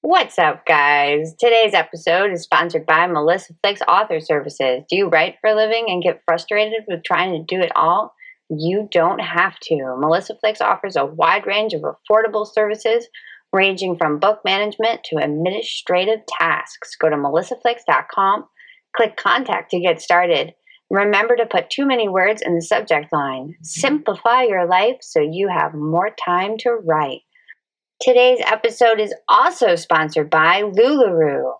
What's up, guys? Today's episode is sponsored by Melissa Flick's Author Services. Do you write for a living and get frustrated with trying to do it all? You don't have to. Melissa Flick's offers a wide range of affordable services ranging from book management to administrative tasks. Go to melissaflix.com, click contact to get started. Remember to put too many words in the subject line. Simplify your life so you have more time to write. Today's episode is also sponsored by LuLaRoe.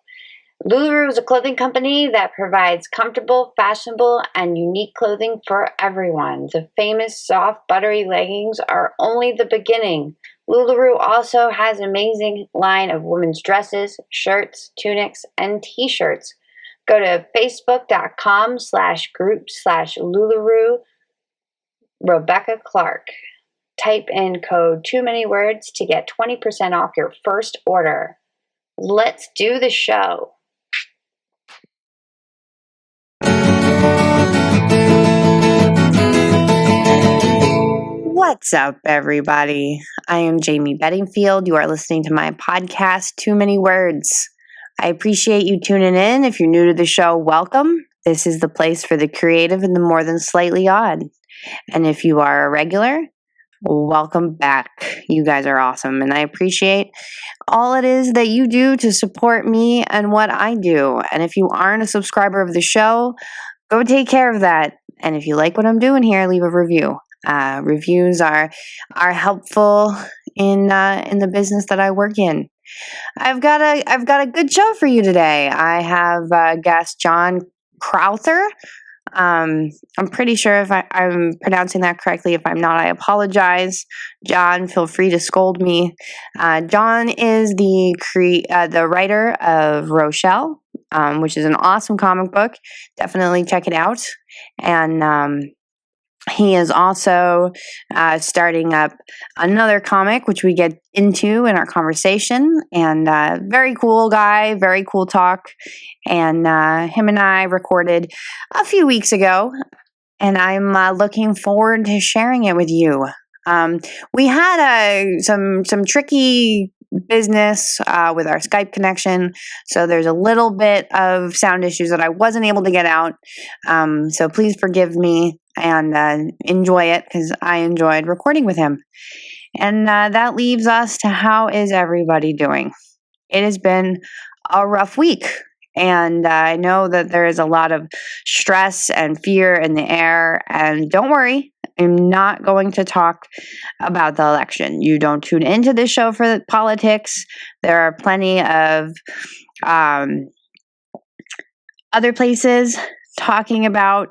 LuLaRoe is a clothing company that provides comfortable, fashionable, and unique clothing for everyone. The famous soft, buttery leggings are only the beginning. LuLaRoe also has an amazing line of women's dresses, shirts, tunics, and t-shirts. Go to facebook.com/group/LuLaRoe Rebecca Clark. Type in code too many words to get 20% off your first order. Let's do the show. What's up, everybody? I am Jamie Bedingfield. You are listening to my podcast, Too Many Words. I appreciate you tuning in. If you're new to the show, welcome. This is the place for the creative and the more than slightly odd. And if you are a regular, welcome back. You guys are awesome, and I appreciate all it is that you do to support me and what I do. And if you aren't a subscriber of the show, go take care of that. And if you like what I'm doing here, leave a review. Reviews are helpful in the business that I work in. I've got a good show for you today. I have guest John Crowther. I'm pretty sure if I'm pronouncing that correctly. If I'm not, I apologize. John, feel free to scold me. John is the writer of Rochelle, which is an awesome comic book. Definitely check it out. And he is also starting up another comic, which we get into in our conversation. And very cool guy, very cool talk. And him and I recorded a few weeks ago, and I'm looking forward to sharing it with you. We had some tricky business with our Skype connection, so there's a little bit of sound issues that I wasn't able to get out. So please forgive me and enjoy it, because I enjoyed recording with him. And that leaves us to how is everybody doing? It has been a rough week. And I know that there is a lot of stress and fear in the air. And don't worry, I'm not going to talk about the election. You don't tune into this show for the politics. There are plenty of other places talking about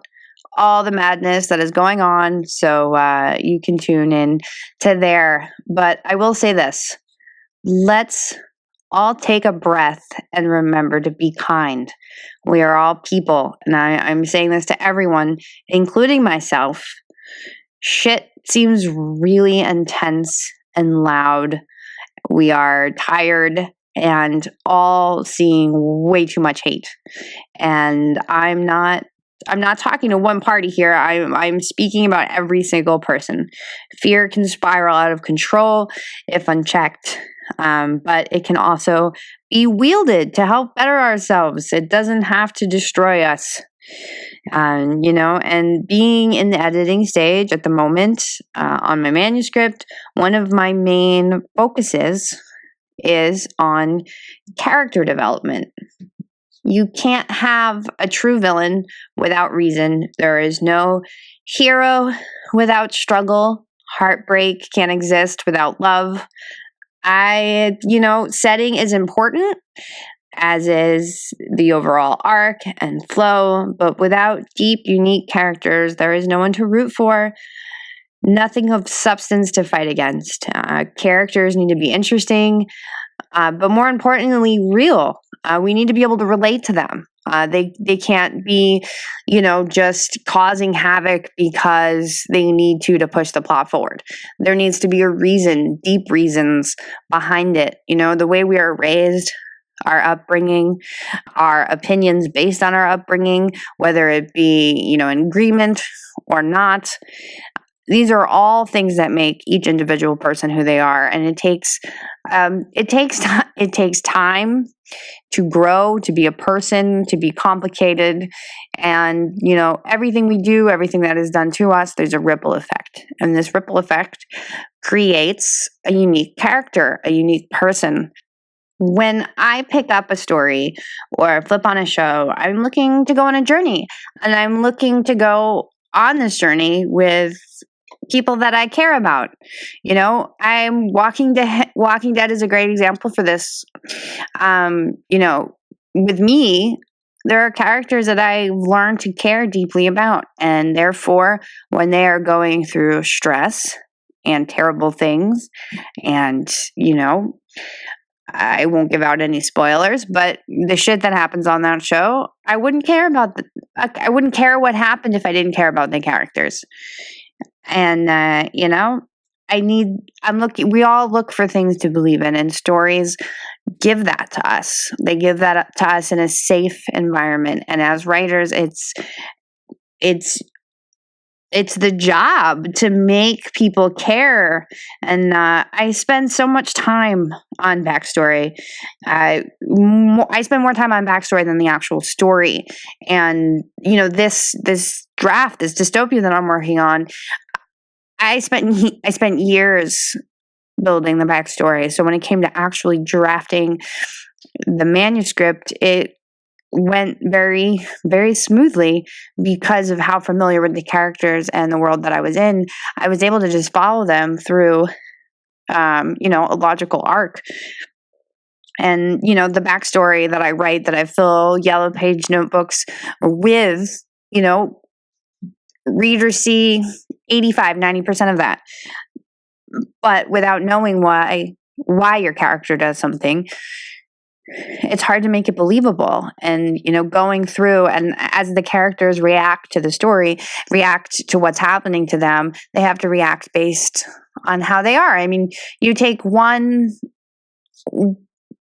all the madness that is going on. So you can tune in to there. But I will say this. Let's all take a breath and remember to be kind. We are all people, and I'm saying this to everyone, including myself. Shit seems really intense and loud. We are tired and all seeing way too much hate. And I'm not talking to one party here. I'm speaking about every single person. Fear can spiral out of control if unchecked. But it can also be wielded to help better ourselves. It doesn't have to destroy us. And being in the editing stage at the moment on my manuscript, one of my main focuses is on character development. You can't have a true villain without reason. There is no hero without struggle. Heartbreak can't exist without love. Setting is important, as is the overall arc and flow, but without deep, unique characters, there is no one to root for, nothing of substance to fight against. Characters need to be interesting, but more importantly, real. We need to be able to relate to them. They can't be, just causing havoc because they need to push the plot forward. There needs to be a reason, deep reasons behind it. The way we are raised, our upbringing, our opinions based on our upbringing, whether it be, in agreement or not. these are all things that make each individual person who they are, and it takes time to grow, to be a person, to be complicated, and everything we do, everything that is done to us, there's a ripple effect, and this ripple effect creates a unique character, a unique person. When I pick up a story or flip on a show, I'm looking to go on a journey, and I'm looking to go on this journey with people that I care about. I'm Walking Dead is a great example for this. With me, there are characters that I learned to care deeply about, and therefore, when they are going through stress and terrible things, and I won't give out any spoilers, but the shit that happens on that show, I wouldn't care about. I wouldn't care what happened if I didn't care about the characters. And we all look for things to believe in, and stories give that to us. They give that to us in a safe environment. And as writers, it's the job to make people care. And I spend so much time on backstory. I spend more time on backstory than the actual story. And this dystopia that I'm working on, I spent years building the backstory. So when it came to actually drafting the manuscript, it went very, very smoothly because of how familiar with the characters and the world that I was in. I was able to just follow them through, a logical arc. And, the backstory that I write, that I fill yellow page notebooks with, readers see 85-90% of that. But without knowing why your character does something, it's hard to make it believable. And going through, and as the characters react to the story, react to what's happening to them, they have to react based on how they are. I mean, you take one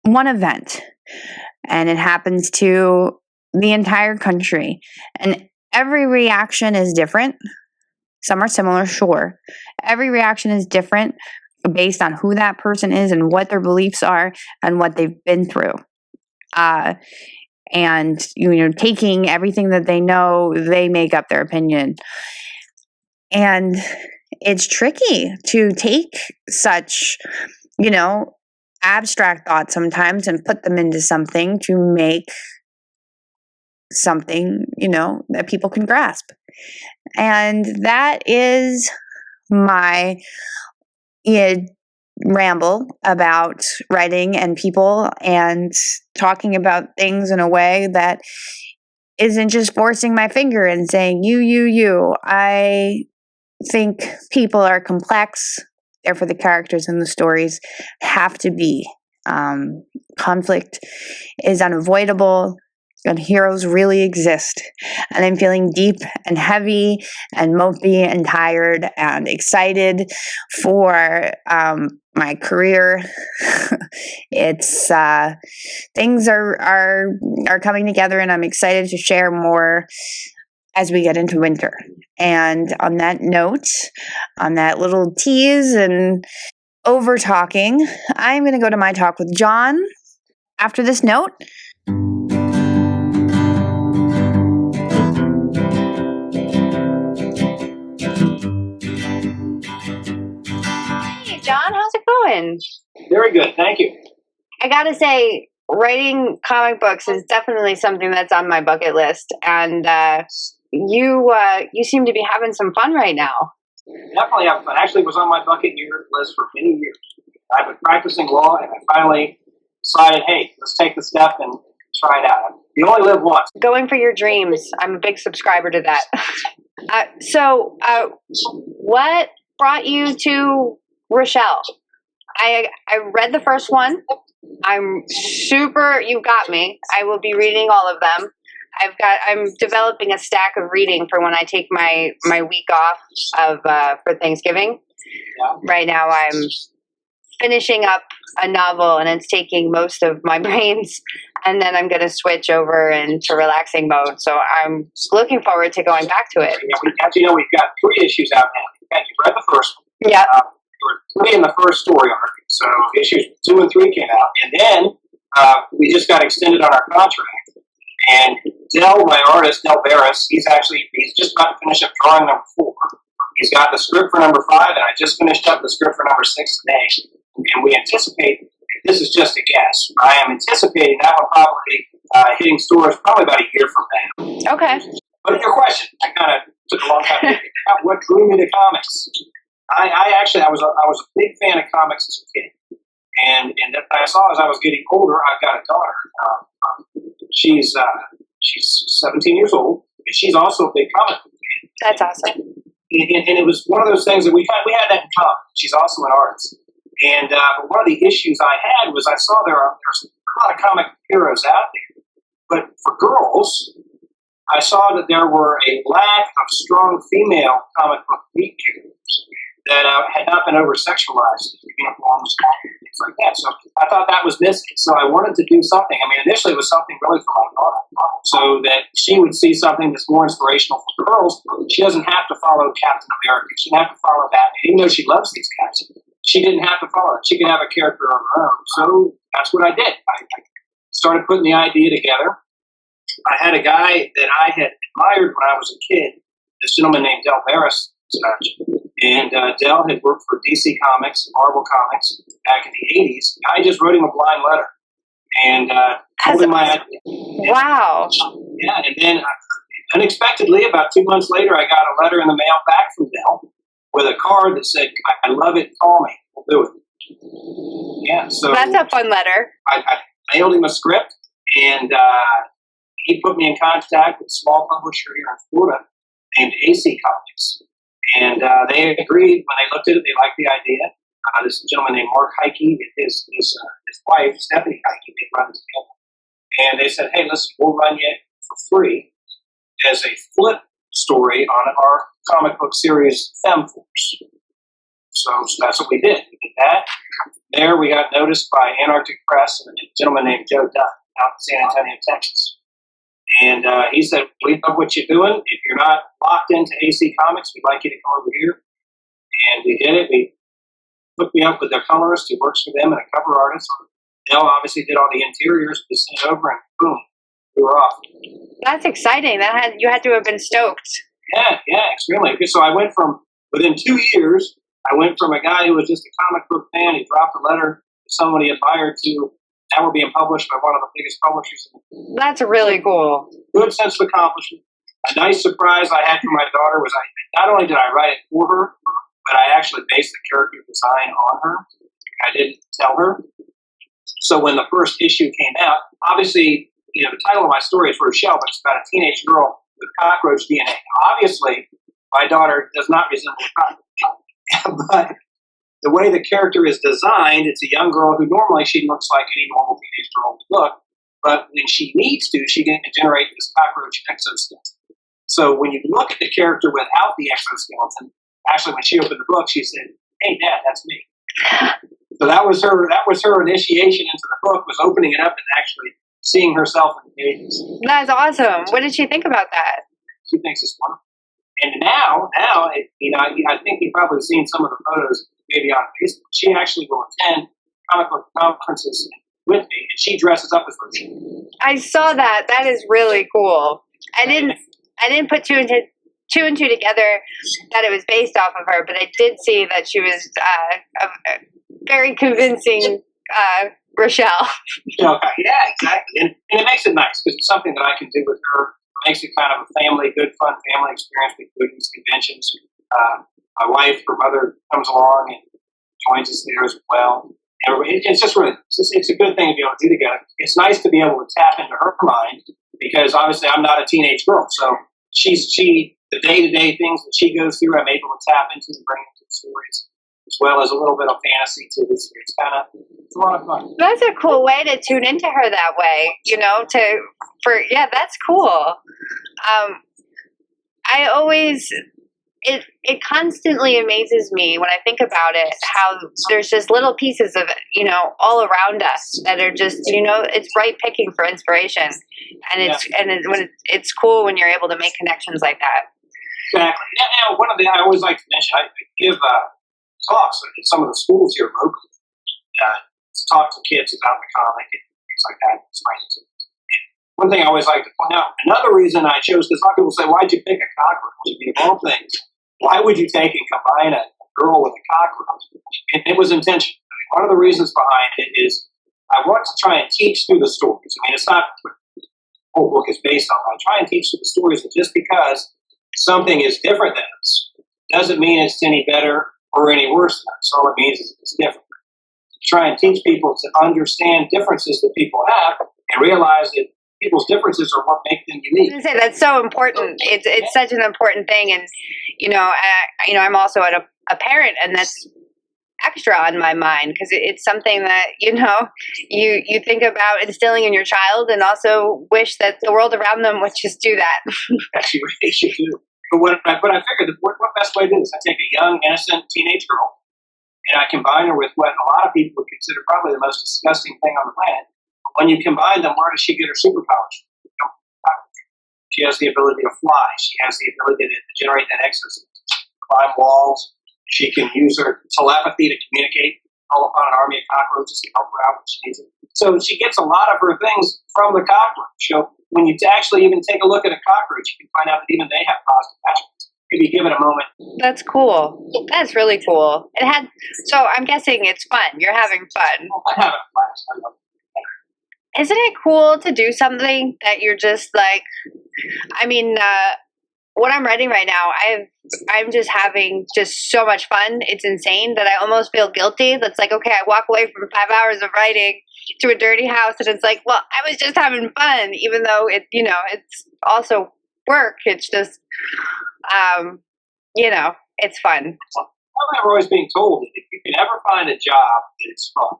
event and it happens to the entire country, and every reaction is different. Some are similar, sure. Every reaction is different based on who that person is and what their beliefs are and what they've been through. And taking everything that they know, they make up their opinion. And it's tricky to take such, abstract thoughts sometimes and put them into something to make something, that people can grasp. And that is my ramble about writing and people and talking about things in a way that isn't just forcing my finger and saying, you. I think people are complex. Therefore, the characters in the stories have to be. Conflict is unavoidable. And heroes really exist. And I'm feeling deep and heavy and mopey and tired and excited for my career. It's things are coming together, and I'm excited to share more as we get into winter. And on that note, on that little tease and over talking, I'm going to go to my talk with John after this note. John, how's it going? Very good, thank you. I gotta say, writing comic books is definitely something that's on my bucket list, and you seem to be having some fun right now. Definitely having fun. Actually, it was on my bucket list for many years. I've been practicing law, and I finally decided, hey, let's take the step and try it out. You only live once. Going for your dreams. I'm a big subscriber to that. So, what brought you to Rochelle? I read the first one. I'm super, you got me. I will be reading all of them. I'm developing a stack of reading for when I take my week off for Thanksgiving. Yeah. Right now I'm finishing up a novel, and it's taking most of my brains, and then I'm going to switch over into relaxing mode. So I'm looking forward to going back to it. Yeah, we've got 3 issues out now. Yeah, you read the first one. Yeah. There were 3 in the first story arc, so issues 2 and 3 came out, and then we just got extended on our contract. And Del, my artist, Del Barris, he's just about to finish up drawing number 4. He's got the script for number 5, and I just finished up the script for number 6 today. And we anticipate, this is just a guess, I am anticipating that one probably hitting stores probably about a year from now. Okay. But your question, I kind of took a long time to figure out what drew me to comics. I was a big fan of comics as a kid, and I saw as I was getting older, I've got a daughter. She's 17 years old, and she's also a big comic book fan. That's awesome. And it was one of those things that we had that in common. She's also an artist, and one of the issues I had was I saw there's a lot of comic heroes out there, but for girls, I saw that there were a lack of strong female comic book lead characters that had not been over-sexualized, uniforms, things like that. So I thought that was missing. So I wanted to do something. I mean, initially it was something really for my daughter, so that she would see something that's more inspirational for girls. She doesn't have to follow Captain America. She doesn't have to follow Batman. Even though she loves these guys, she didn't have to follow it. She could have a character of her own. So that's what I did. I started putting the idea together. I had a guy that I had admired when I was a kid, this gentleman named Del Barris, and Del had worked for DC Comics and Marvel Comics back in the 80s. I just wrote him a blind letter and told him my idea. Wow. Yeah, and then unexpectedly, about 2 months later, I got a letter in the mail back from Del with a card that said, "I love it, call me, we'll do it." Yeah, so that's a fun letter. I mailed him a script, and he put me in contact with a small publisher here in Florida named AC Comics. And they agreed when they looked at it, they liked the idea. This gentleman named Mark Heike and his wife, Stephanie Heike, they run this together. And they said, "Hey, listen, we'll run you for free as a flip story on our comic book series, FemForce." So that's what we did. We did that. There we got noticed by Antarctic Press and a gentleman named Joe Dunn out in San Antonio, Texas. And he said, "We love what you're doing. If you're not locked into AC Comics, we'd like you to come over here." And we did it. We hooked me up with their colorist who works for them and a cover artist. Dell obviously did all the interiors. We sent it over, and boom, we were off. That's exciting. You had to have been stoked. Yeah, extremely. So I went from, within 2 years, I went from a guy who was just a comic book fan. He dropped a letter to someone he admired to. Now we're being published by one of the biggest publishers. That's really cool. Good sense of accomplishment. A nice surprise I had for my daughter was not only did I write it for her, but I actually based the character design on her. I didn't tell her. So when the first issue came out, obviously, the title of my story is Rochelle, but it's about a teenage girl with cockroach DNA. Obviously, my daughter does not resemble a cockroach. But the way the character is designed, it's a young girl who normally she looks like any normal teenage girl would look, but when she needs to, she can generate this cockroach exoskeleton. So when you look at the character without the exoskeleton, actually when she opened the book, she said, "Hey, Dad, that's me." So that was her initiation into the book, was opening it up and actually seeing herself in the pages. That's awesome. What did she think about that? She thinks it's fun. And now, I think you've probably seen some of the photos maybe on Facebook. She actually will attend comic book conferences with me, and she dresses up as Rochelle. I saw that. That is really cool. I didn't put two and two together that it was based off of her, but I did see that she was a very convincing Rochelle. Okay, yeah, exactly. And it makes it nice because it's something that I can do with her. It makes it kind of a good, fun family experience. We go to these conventions. My wife, her mother, comes along and joins us there as well. It's just really, it's a good thing to be able to do together. It's nice to be able to tap into her mind because obviously I'm not a teenage girl. So the day-to-day things that she goes through, I'm able to tap into and bring into the stories, as well as a little bit of fantasy too. It's a lot of fun. That's a cool way to tune into her that way, that's cool. It constantly amazes me when I think about it, how there's just little pieces of it, all around us that are just, it's right picking for inspiration. And it's cool when you're able to make connections like that. Exactly. One of the I always like to mention, I give talks at some of the schools here locally. To talk to kids about the comic and things like that. Explain it to them. One thing I always like to point out, another reason I chose, because a lot of people say, why'd you pick a cockroach? I mean, of all things, why would you take and combine a girl with a cockroach? It was intentional. I mean, one of the reasons behind it is I want to try and teach through the stories. I mean, it's not what the whole book is based on. I try and teach through the stories that just because something is different than us doesn't mean it's any better or any worse than us. All it means is it's different. Try and teach people to understand differences that people have and realize that people's differences are what make them unique. I was gonna say that's so important. It's such an important thing, and I'm also a parent, and that's extra on my mind because it's something that you think about instilling in your child, and also wish that the world around them would just do that. That's what they should do. But what I figured, what best way to do is I take a young, innocent teenage girl, and I combine her with what a lot of people would consider probably the most disgusting thing on the planet. When you combine them, where does she get her superpowers? She has the ability to fly. She has the ability to generate that exoskeleton, climb walls. She can use her telepathy to communicate, call upon an army of cockroaches to help her out when she needs it. So she gets a lot of her things from the cockroach. So when you actually even take a look at a cockroach, you can find out that even they have positive attributes. If you give it a moment. That's cool. That's really cool. So I'm guessing it's fun. You're having fun. I'm having a blast. I love it. Isn't it cool to do something that you're just like, what I'm writing right now, I'm just having just so much fun. It's insane that I almost feel guilty. That's like, okay, I walk away from 5 hours of writing to a dirty house, and it's like, well, I was just having fun, even though it's also work. It's just, it's fun. I remember always being told that if you can ever find a job that is fun,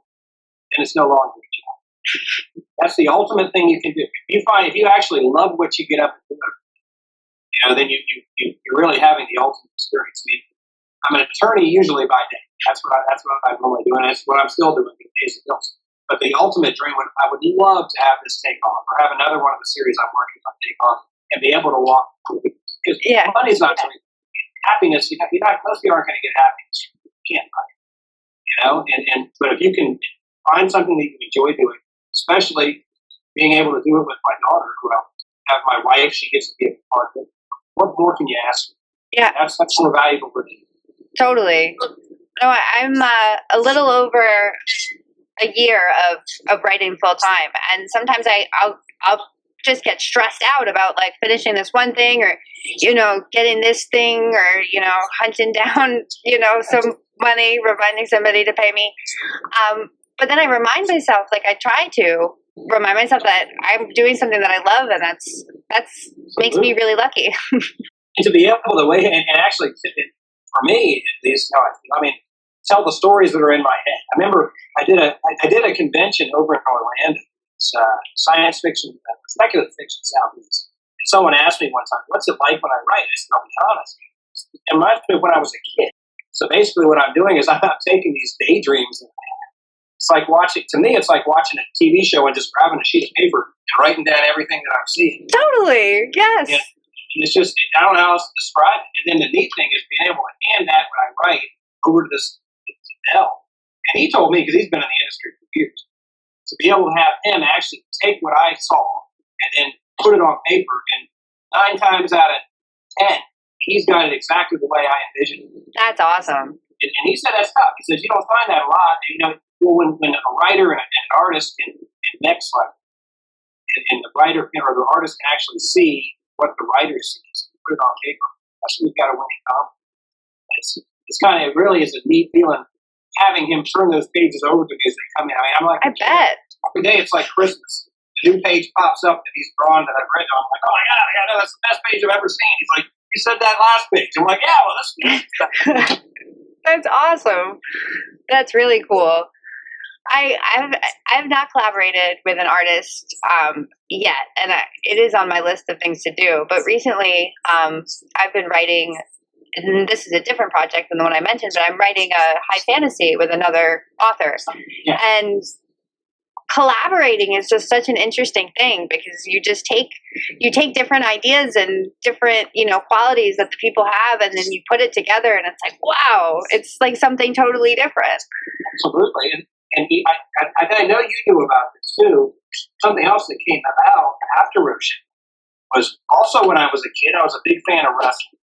then it's no longer a job. That's the ultimate thing you can do. If you actually love what you get up and do, then you're really having the ultimate experience. I mean, I'm an attorney usually by day. That's what I normally do, and that's what I'm still doing these days. But the ultimate dream I would love to have this take off, or have another one of the series I'm working on take off, and be able to walk through it. Because money's not something. Happiness, most people aren't going to get happiness. You can't buy it. But if you can find something that you enjoy doing, especially being able to do it with my daughter, who I have my wife, she gets to be a part of it. What more can you ask? Yeah, that's more valuable for me. Totally. No, I'm a little over a year of writing full time, and sometimes I'll just get stressed out about like finishing this one thing, or getting this thing, or hunting down some money, reminding somebody to pay me. But then I remind myself, like I try to remind myself that I'm doing something that I love, and that's makes me really lucky. And to be able to wait and actually, for me at least, how I feel. I mean, tell the stories that are in my head. I remember I did a convention over in Orlando. It's science fiction, speculative fiction Southeast. And someone asked me one time, "What's it like when I write?" I said, "I'll be honest. It reminds me of when I was a kid." So basically, what I'm doing is I'm taking these daydreams that I have. It's like it's like watching a TV show and just grabbing a sheet of paper and writing down everything that I'm seeing. Totally, yes. And it's just, I don't know how else to describe it. And then the neat thing is being able to hand that when I write over to Dell. And he told me, because he's been in the industry for years, to be able to have him actually take what I saw and then put it on paper, and 9 times out of 10, he's got it exactly the way I envisioned it. That's awesome. And he said that's tough. He says you don't find that a lot. When a writer and an artist can mix, like, and the writer or the artist can actually see what the writer sees, put it on paper. That's when we've got a winning comedy. It really is a neat feeling having him turn those pages over to me as they come in. I mean, I'm like, I bet. Every day it's like Christmas. A new page pops up that he's drawn that I've read on. I'm like, oh my God, that's the best page I've ever seen. He's like, you said that last page. I'm like, yeah, well, that's That's awesome. That's really cool. I've not collaborated with an artist yet, and it is on my list of things to do. But recently, I've been writing, and this is a different project than the one I mentioned, but I'm writing a high fantasy with another author. Yeah. And collaborating is just such an interesting thing, because you take different ideas and different, qualities that the people have, and then you put it together, and it's like, wow, it's like something totally different. Absolutely. I know you knew about this too. Something else that came about after Roshan was also when I was a kid, I was a big fan of wrestling.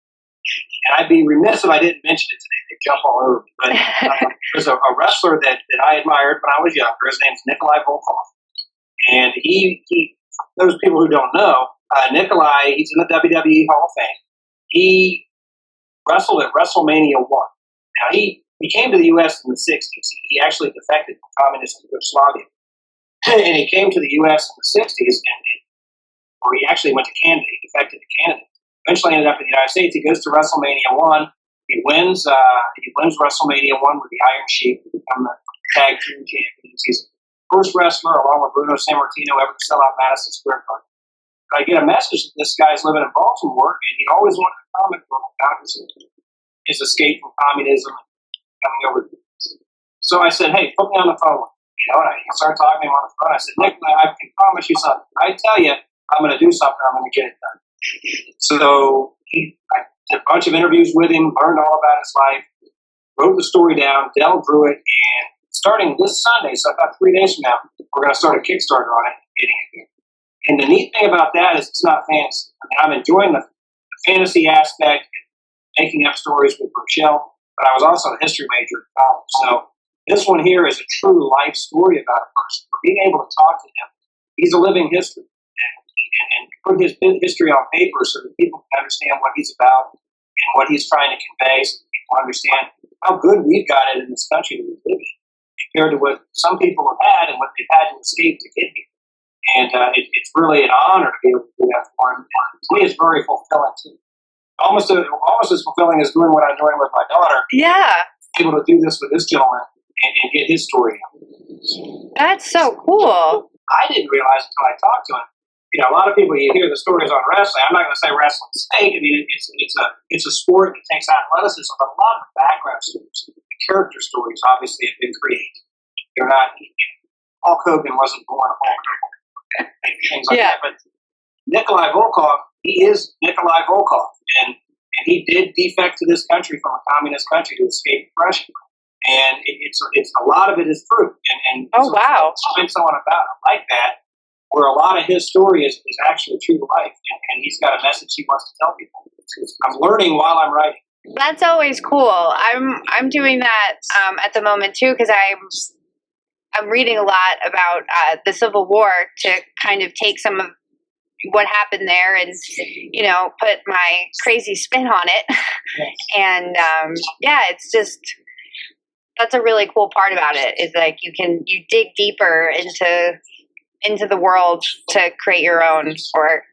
And I'd be remiss if I didn't mention it today. They jump all over me. But there's a wrestler that I admired when I was younger. His name's Nikolai Volkov. And he those people who don't know, Nikolai, he's in the WWE Hall of Fame. He wrestled at WrestleMania 1. Now, he came to the U.S. in the 60s. He actually defected from communist Yugoslavia. And he came to the U.S. in the 60s, or he actually went to Canada. He defected to Canada. Eventually ended up in the United States. He goes to WrestleMania 1. He wins WrestleMania 1 with the Iron Sheik to become the tag team champions. He's the first wrestler, along with Bruno Sammartino, ever to sell out Madison Square Garden. I get a message that this guy's living in Baltimore, and he always wanted a comic book about his escape from communism and coming over to this. So I said, hey, put me on the phone. And I started talking to him on the phone. I said, Nick, I can promise you something. I tell you, I'm going to do something. I'm going to get it done. So I did a bunch of interviews with him, learned all about his life, wrote the story down, delved through it, and starting this Sunday, so about 3 days from now, we're going to start a Kickstarter on it and getting it here. And the neat thing about that is it's not fantasy. I mean, I'm enjoying the fantasy aspect, making up stories with Rochelle, but I was also a history major at college. So this one here is a true life story about a person. Being able to talk to him, he's a living history. And put his history on paper so that people can understand what he's about and what he's trying to convey, so that people understand how good we've got it in this country that we live in, compared to what some people have had and what they've had to escape to get here. And it's really an honor to be able to do that for him. And to me, it's very fulfilling too. Almost as fulfilling as doing what I'm doing with my daughter. Yeah. Able to do this with this gentleman and get his story out. That's so cool. I didn't realize until I talked to him. A lot of people, you hear the stories on wrestling. I'm not going to say wrestling's fake. I mean, it's a sport that takes athleticism, but a lot of the background stories, the character stories, obviously have been created. They're not. Hulk Hogan wasn't born Hulk Hogan, things like that. But Nikolai Volkov, he is Nikolai Volkov, and he did defect to this country from a communist country to escape oppression. And it's a lot of it is true. And oh, wow. Find someone about like that, where a lot of his story is actually true to life, and he's got a message he wants to tell people. I'm learning while I'm writing. That's always cool. I'm doing that at the moment too, because I'm reading a lot about the Civil War to kind of take some of what happened there and put my crazy spin on it. Yes. And it's just, that's a really cool part about it, is like you dig deeper into the world to create your own. Or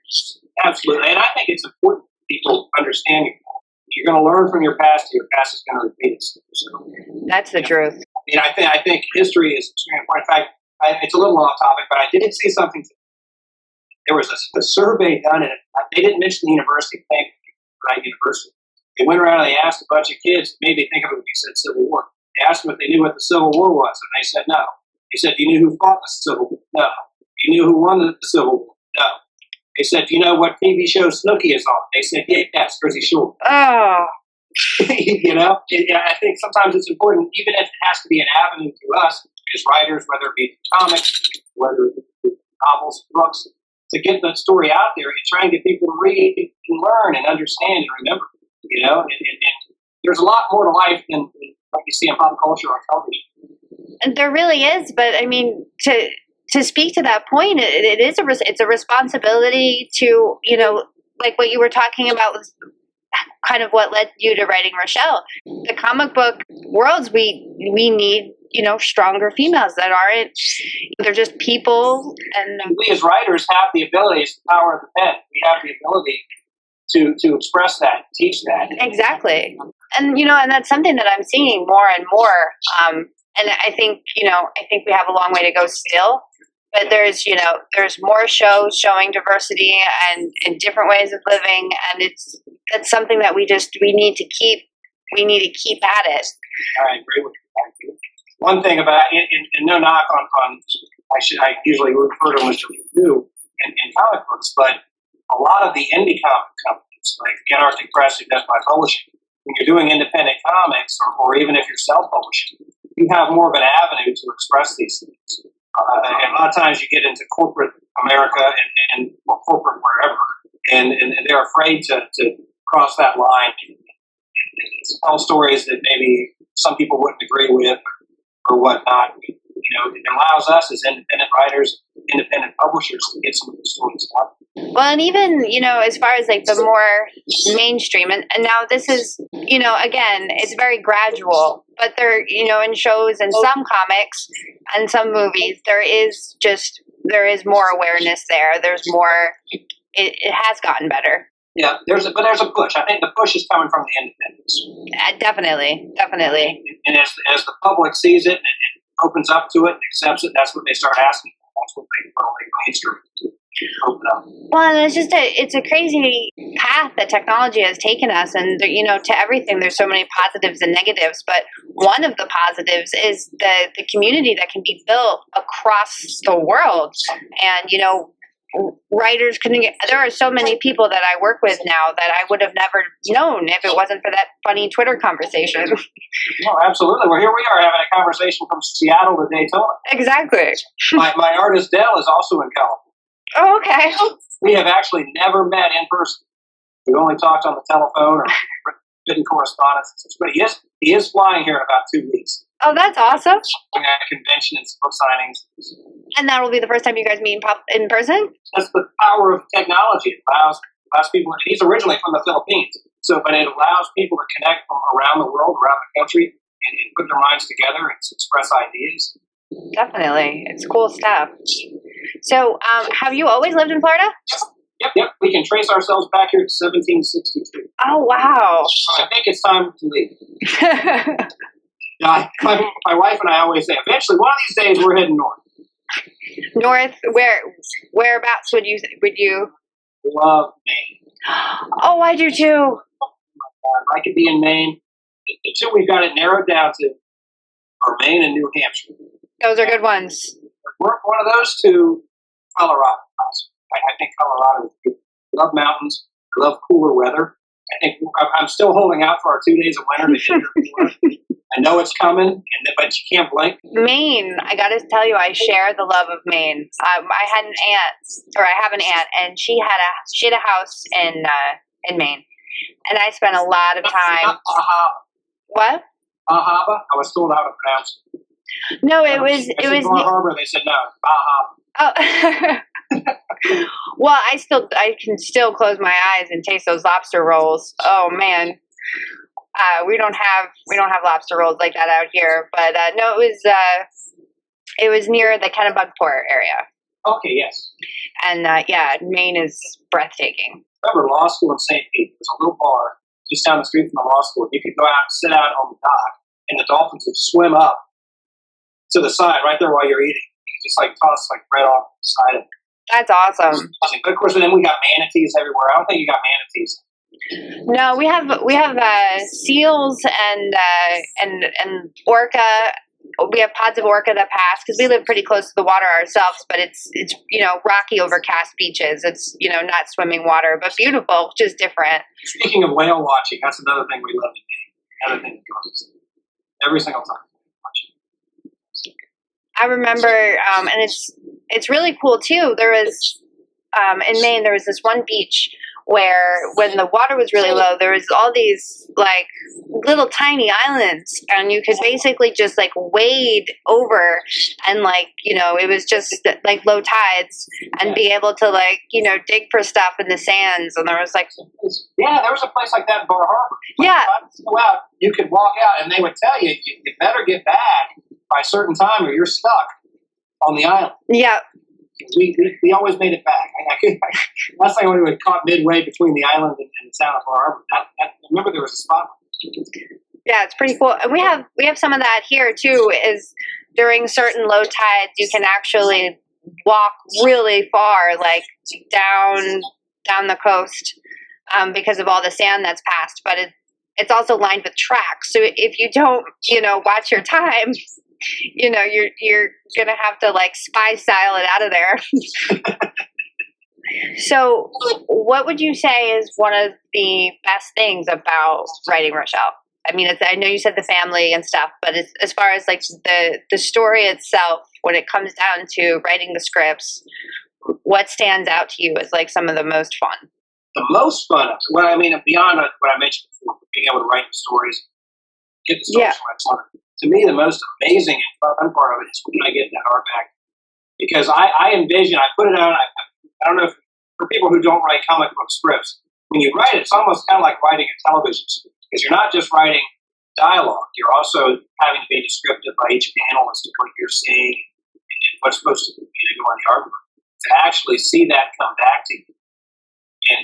absolutely, and I think it's important people understand you're going to learn from your past. Your past is going to repeat itself. So, that's the truth. I think history is extremely important. In fact, it's a little off topic, but I did see something. There was a survey done, and they didn't mention the university. Right, university. They went around and they asked a bunch of kids. Maybe think of it when you said Civil War. They asked them if they knew what the Civil War was, and they said no. They said, "Do you know who fought the Civil War?" No. Do you know who won the Civil War? No. They said, "Do you know what TV show Snooki is on?" They said, "Yes, Jersey Shore." Oh. I think sometimes it's important, even if it has to be an avenue to us as writers, whether it be comics, whether it be novels, books, to get the story out there and try and get people to read and learn and understand and remember. And there's a lot more to life than what you see in pop culture or television. And there really is, but I mean, to speak to that point, it's a responsibility to, like what you were talking about was kind of what led you to writing Rochelle. The comic book worlds, we need, stronger females that aren't, they're just people. And we as writers have the ability, it's the power of the pen. We have the ability to express that, teach that. Exactly. And, and that's something that I'm seeing more and more. And I think we have a long way to go still. But there's more shows showing diversity and different ways of living, and that's something that we need to keep at it. I agree with you. one thing about and no knock on I usually refer to them as review in comic books, but a lot of the indie comic companies, like the Anarctic Press, who does my publishing, when you're doing independent comics, or even if you're self-publishing, you have more of an avenue to express these things. And a lot of times you get into corporate America or corporate wherever, and they're afraid to cross that line and tell stories that maybe some people wouldn't agree with or whatnot. It allows us as independent writers, independent publishers to get some of those stories out. Well, and even, as far as like the more mainstream, and now this is, again, it's very gradual, but there, in shows and some comics and some movies, there is more awareness there. There's more, it has gotten better. Yeah, there's a push. I think the push is coming from the independents. Definitely. And as the public sees it and opens up to it and accepts it, that's what they start asking for. That's what they mainstream open up. Well, and it's a crazy path that technology has taken us, and to everything. There's so many positives and negatives, but one of the positives is the community that can be built across the world, and writers there are so many people that I work with now that I would have never known if it wasn't for that funny Twitter conversation. No, absolutely. Well, here we are having a conversation from Seattle to Daytona. Exactly. My artist Dell is also in California. Oh, okay. We have actually never met in person. We've only talked on the telephone or written correspondence, but he is flying here in about 2 weeks. Oh, that's awesome. At a convention and book signings. And that will be the first time you guys meet in person? That's the power of technology. It allows people, he's originally from the Philippines, but it allows people to connect from around the world, around the country, and put their minds together and express ideas. Definitely. It's cool stuff. So, have you always lived in Florida? Yep. We can trace ourselves back here to 1762. Oh, wow. I think it's time to leave. My wife and I always say, eventually, one of these days, we're heading north. North? Whereabouts would you? Love Maine. Oh, I do too. I could be in Maine. The two we've got it narrowed down to are Maine and New Hampshire. Those are good ones. One of those two, Colorado. I think Colorado is good. I love mountains. I love cooler weather. I think I'm still holding out for our 2 days of winter to get here. I know it's coming, but you can't blink. Maine, I got to tell you, I share the love of Maine. I have an aunt, and she had a house in Maine, and I spent a lot of time. What? Bahaba. I was told how to pronounce it. No, it was Bar Harbor. They said no, Bahaba. Oh. Well, I can still close my eyes and taste those lobster rolls. Oh man, we don't have lobster rolls like that out here. But no, it was near the Kennebunkport area. Okay, yes. And Maine is breathtaking. I remember law school in St. Pete. There's a little bar just down the street from the law school. You could go out and sit out on the dock, and the dolphins would swim up to the side right there while you're eating. Just toss bread off the side of it. That's awesome. But of course, then we got manatees everywhere. I don't think you got manatees. No, we have seals and orca. We have pods of orca that pass because we live pretty close to the water ourselves. But it's rocky, overcast beaches. It's not swimming water, but beautiful, just different. Speaking of whale watching, that's another thing we love to do. Another thing that goes every single time. I remember, and it's really cool too. There was in Maine, there was this one beach where, when the water was really low, there was all these little tiny islands, and you could basically just wade over, and it was just low tides, and be able to dig for stuff in the sands. And there was there was a place like that in Bar Harbor. Yeah, go out, you could walk out, and they would tell you better get back by a certain time, or you're stuck on the island. Yeah. We always made it back. Last time we were caught midway between the island and the town of Bar Harbor. I remember there was a spot. Yeah, it's pretty cool. And we have some of that here too. Is during certain low tides, you can actually walk really far, down the coast, because of all the sand that's passed. But it's also lined with tracks. So if you don't, watch your time, you're gonna have to like spy style it out of there. So, what would you say is one of the best things about writing Rochelle? I mean, I know you said the family and stuff, but as far as like the story itself, when it comes down to writing the scripts, what stands out to you as like some of the most fun? The most fun, well, I mean, beyond what I mentioned before, being able to write the stories, get the stories from my son. To me, the most amazing and fun part of it is when I get that hardback, because I envision, I put it out. I don't know if for people who don't write comic book scripts, when you write it, it's almost kind of like writing a television script, because you're not just writing dialogue, you're also having to be descriptive by each panel as to what you're seeing and what's supposed to go on the artwork. To actually see that come back to you and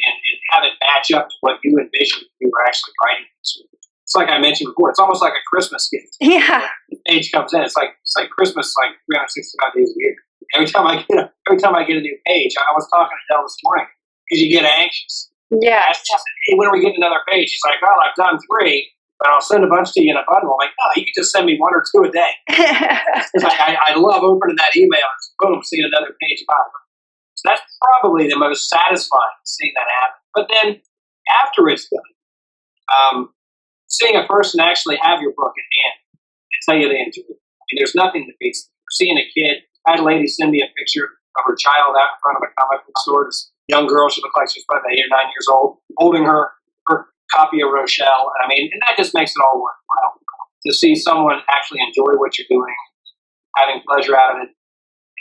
have it match up to what you envisioned you were actually writing. It's like I mentioned before, it's almost like a Christmas gift. Yeah. The page comes in, it's like Christmas, like 365 days a year. Every time I get a new page, I was talking to Del this morning, because you get anxious. Yeah. I said, hey, when are we getting another page? She's like, well, I've done 3, but I'll send a bunch to you in a bundle. I'm like, no, you can just send me 1 or 2 a day. It's like I love opening that email and boom, seeing another page pop up. So that's probably the most satisfying, seeing that happen. But then after it's done, seeing a person actually have your book in hand and tell you they enjoyed it. I mean, there's nothing that beats seeing a kid. I had a lady send me a picture of her child out in front of a comic book store. This young girl, she looked like she was probably 8 or 9 years old, holding her copy of Rochelle. I mean, and that just makes it all worthwhile. To see someone actually enjoy what you're doing, having pleasure out of it,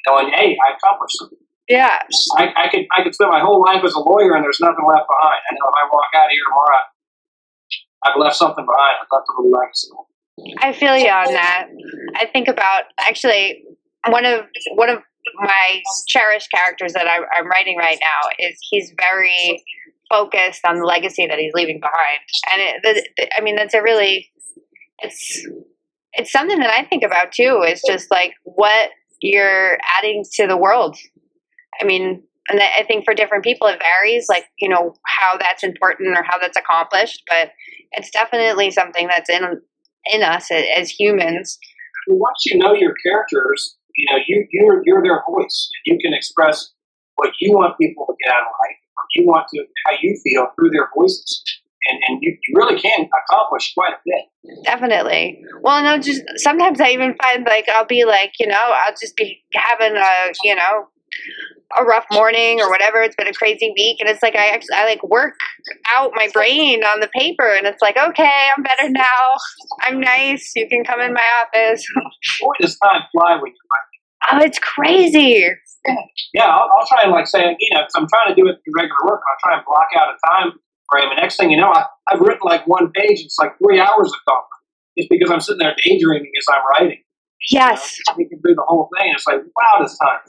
knowing, hey, I accomplished something. Yeah. I could spend my whole life as a lawyer and there's nothing left behind. I know if I walk out of here tomorrow, I've left something behind. I've left a little legacy. I feel you on that. I think about actually one of my cherished characters that I'm writing right now is he's very focused on the legacy that he's leaving behind, and I mean that's a really it's something that I think about too. Is just like what you're adding to the world. I mean, and I think for different people it varies, like how that's important or how that's accomplished, but it's definitely something that's in us as humans. Once you know your characters, you're their voice. You can express what you want people to get out of life, or how you feel through their voices, and you really can accomplish quite a bit. Definitely. Well, no, just sometimes I even find like I'll be like, I'll just be having a rough morning or whatever. It's been a crazy week, and it's like I like work out my brain on the paper, and it's like, okay, I'm better now. I'm nice. You can come in my office. Boy, does time fly when you're writing. Oh, it's crazy. Yeah, I'll try and say, because I'm trying to do it through regular work, I'll try and block out a time frame, and next thing you know, I've written like 1 page. It's like 3 hours of gone. It's because I'm sitting there daydreaming as I'm writing. Yes. You can do the whole thing. It's like, wow, this time.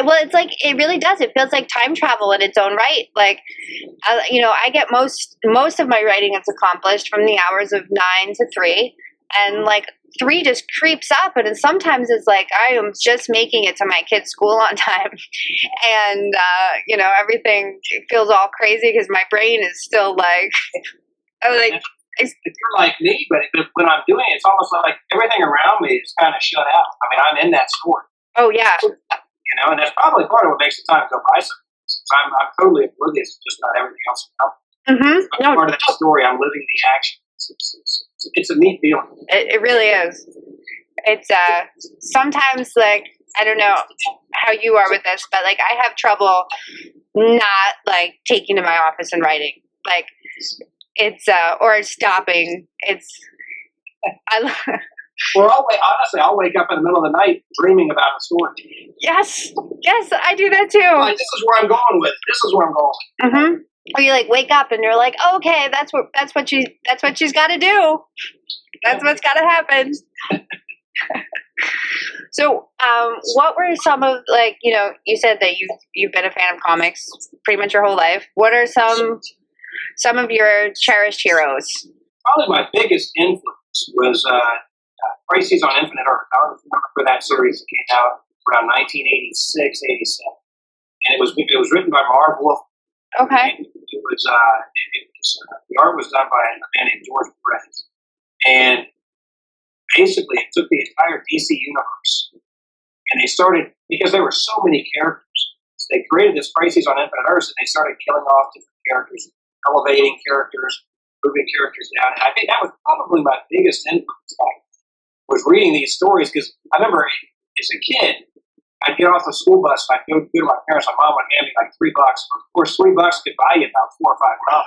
Well, it's like, it really does. It feels like time travel in its own right. Like, I get most of my writing is accomplished from the hours of 9 to 3. And like 3 just creeps up. And sometimes it's like, I am just making it to my kid's school on time. And, everything feels all crazy because my brain is still like, you're like me, but when I'm doing it, it's almost like everything around me is kind of shut out. I mean, I'm in that story. Oh, yeah. And that's probably part of what makes the time go by so fast. I'm totally oblivious to just about everything else around me. Mm-hmm. I'm part of that story. I'm living the action. It's a neat feeling. It really is. It's sometimes like, I don't know how you are with this, but like I have trouble not like taking to my office and writing. Like it's or stopping. I'll wake up in the middle of the night dreaming about a story. Yes, I do that too. Like, this is where I'm going with it. Mm-hmm. Or you like wake up and you're like, okay, that's what she's got to do. That's what's got to happen. So, what were some of you said that you've been a fan of comics pretty much your whole life. What are some of your cherished heroes? Probably my biggest influence was Crises on Infinite Earth. I don't remember that series that came out around 1986, 87. And it was written by Marv Wolf. Okay. It was the art was done by a man named George Perez. And basically it took the entire DC universe and they started, because there were so many characters, so they created this Crises on Infinite Earths and they started killing off different characters, elevating characters, moving characters down. And I think that was probably my biggest influence was reading these stories, because I remember as a kid, I'd get off the school bus and I'd go to my parents. My mom would hand me like $3. Of course, $3 could buy you about 4 or 5 ramen.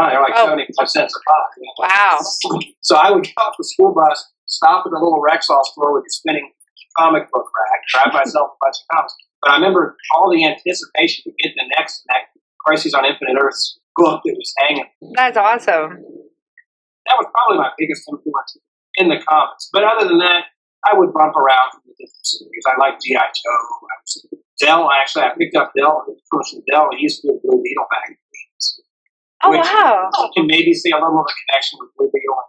They're like 75 cents a pop. Wow. So I would get off the school bus, stop at the little Rexall store with the spinning comic book rack, grab myself a bunch of comics. But I remember all the anticipation to get the next Crises on Infinite Earths book that was hanging. That's awesome. That was probably my biggest influence in the comics. But other than that, I would bump around from the different series. I liked G.I. Joe. Dell, actually, I picked up Dell. From Dell, he used to do Blue Beetle magazines. Oh, wow. You can maybe see a little of a connection with Blue Beetle and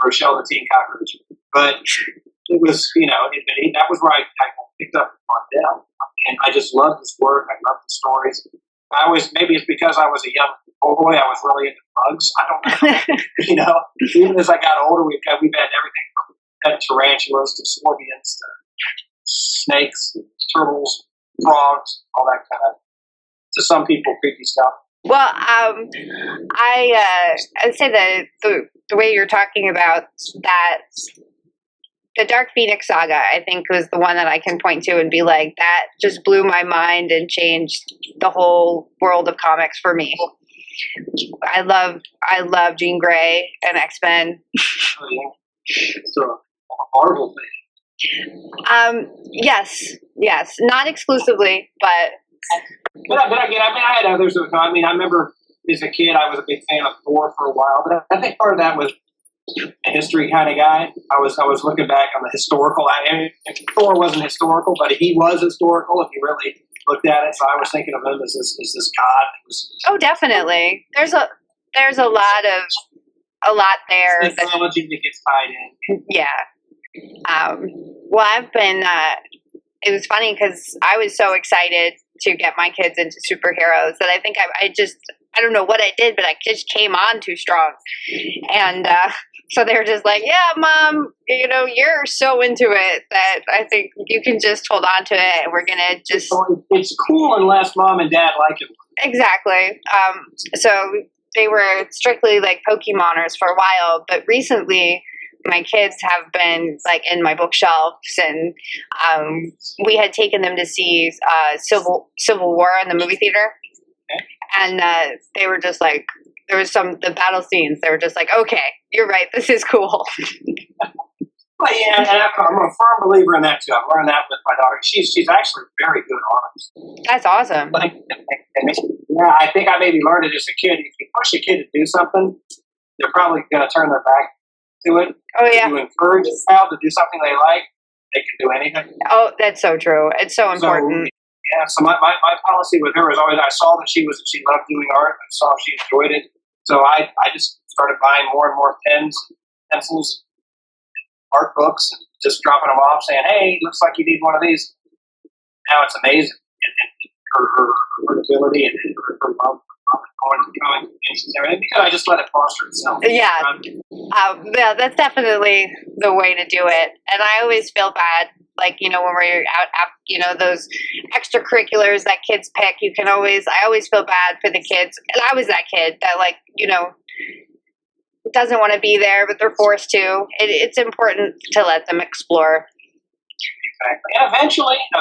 Rochelle the Teen Cockroach. But it was, that was where I picked up on Dell. And I just loved his work. I loved the stories. Maybe it's because I was a young boy, I was really into bugs. I don't know. Even as I got older, we've had everything from pet tarantulas to scorpions to snakes, turtles, frogs, all that kind of, to some people, creepy stuff. Well, I'd say that the way you're talking about that, the Dark Phoenix saga, I think, was the one that I can point to and be like, that just blew my mind and changed the whole world of comics for me. I love Jean Grey and X-Men. Oh, yeah. It's a Marvel thing. Yes, not exclusively, but again, I had others. I remember as a kid, I was a big fan of Thor for a while, but I think part of that was a history kind of guy. I was looking back on the historical. Thor wasn't historical, but he was historical if you really looked at it. So I was thinking of him as this god. Definitely. There's a lot there. Technology that gets tied in. Yeah. Well, I've been. It was funny because I was so excited to get my kids into superheroes that I think I don't know what I did, but I just came on too strong. And so they were just like, yeah, Mom, you're so into it that I think you can just hold on to it. And we're going to just... It's cool unless Mom and Dad like it. Exactly. So they were strictly like Pokemoners for a while, but recently my kids have been like in my bookshelves, and we had taken them to see Civil War in the movie theater. Okay. And they were just like, there was the battle scenes. They were just like, okay, you're right. This is cool. Well, yeah, and I'm a firm believer in that too. I've learned that with my daughter. She's actually very good artist. That's awesome. Yeah, I think I maybe learned it as a kid. If you push a kid to do something, they're probably going to turn their back to it. Oh, yeah. If you encourage a child to do something they like, they can do anything. Oh, that's so true. It's so important. So my policy with her is always, I saw that she loved doing art. I saw she enjoyed it. So I just started buying more and more pens, pencils, art books, and just dropping them off saying, hey, looks like you need one of these. Now it's amazing. And her ability and her love going to conventions and everything, because I just let it foster itself. Yeah. Yeah, that's definitely the way to do it. And I always feel bad, like, when we're out, those extracurriculars that kids pick, I always feel bad for the kids. And I was that kid that, like, doesn't want to be there, but they're forced to. It's important to let them explore. Exactly. And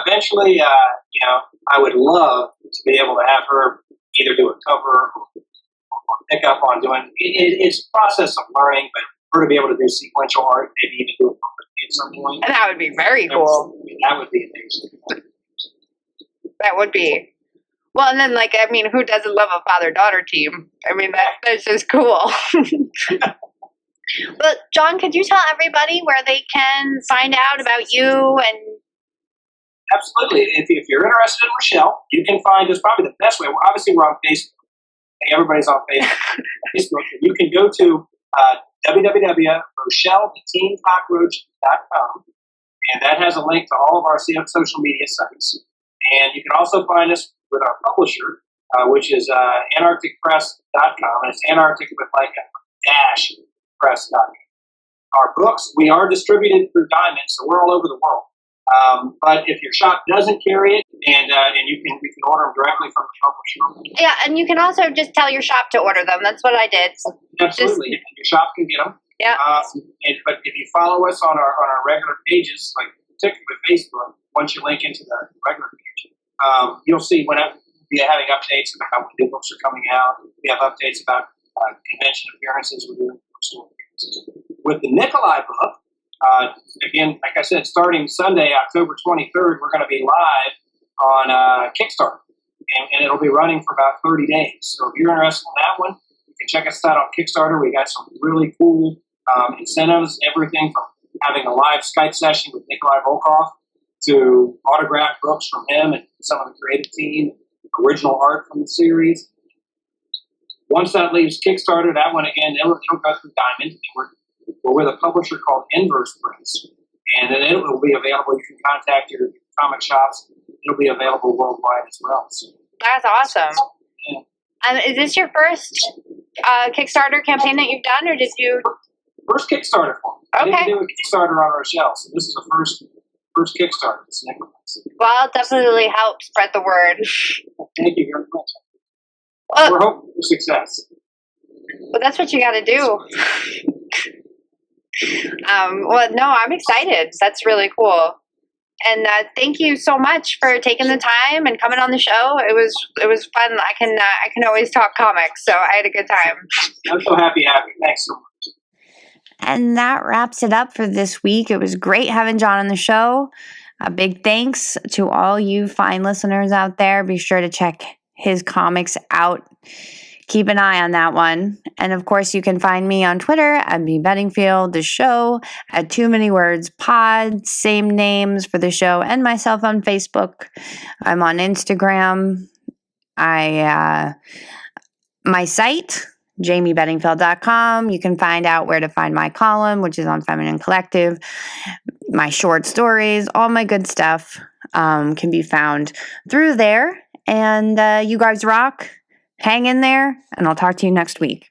eventually, I would love to be able to have her either do a cover or pick up on doing. It's a process of learning, but her to be able to do sequential art, maybe even do a cover at some point. And that would be very cool. That would be amazing. That would be. Well, and then, who doesn't love a father-daughter team? That's just cool. But, John, could you tell everybody where they can find out about you? And absolutely. If you're interested in Rochelle, you can find us probably the best way. Obviously, we're on Facebook. Everybody's on Facebook. You can go to www.rochelletheteencockroach.com, and that has a link to all of our social media sites. And you can also find us with our publisher, which is antarcticpress.com. And it's Antarctic with like a dash press.com. our books. We are distributed through Diamond, so we're all over the world. But if your shop doesn't carry it, and we can order them directly from the publisher. Yeah, and you can also just tell your shop to order them. That's what I did. Absolutely, your shop can get them. Yeah. But if you follow us on our regular pages, like particularly Facebook, once you link into the regular page, you'll see when we'll be having updates about when new books are coming out. We have updates about convention appearances we're doing. With the Nikolai book, again, like I said, starting Sunday, October 23rd, we're going to be live on Kickstarter, and it'll be running for about 30 days. So if you're interested in that one, you can check us out on Kickstarter. We got some really cool incentives, everything from having a live Skype session with Nikolai Volkov to autographed books from him and some of the creative team, original art from the series. Once that leaves Kickstarter, that one, again, it'll go through Diamond. We're with a publisher called Inverse Press, and then it will be available. You can contact your comic shops. It'll be available worldwide as well. So, that's awesome. Yeah. Is this your first Kickstarter campaign that you've done, or did you? First Kickstarter for me. Okay. I didn't do a Kickstarter on Rochelle, so this is the first Kickstarter. Well, it definitely help spread the word. Thank you very much. Well, we're hoping for success. Well, that's what you got to do. Well, no, I'm excited. That's really cool. And thank you so much for taking the time and coming on the show. It was fun. I can always talk comics, so I had a good time. I'm so happy. Thanks so much. And that wraps it up for this week. It was great having John on the show. A big thanks to all you fine listeners out there. Be sure to check his comics out. Keep an eye on that one. And of course, you can find me on Twitter at B. Bedingfield, the show at Too Many Words Pod, same names for the show, and myself on Facebook. I'm on Instagram. My site, jamiebedingfield.com. You can find out where to find my column, which is on Feminine Collective, my short stories, all my good stuff can be found through there. And you guys rock. Hang in there, and I'll talk to you next week.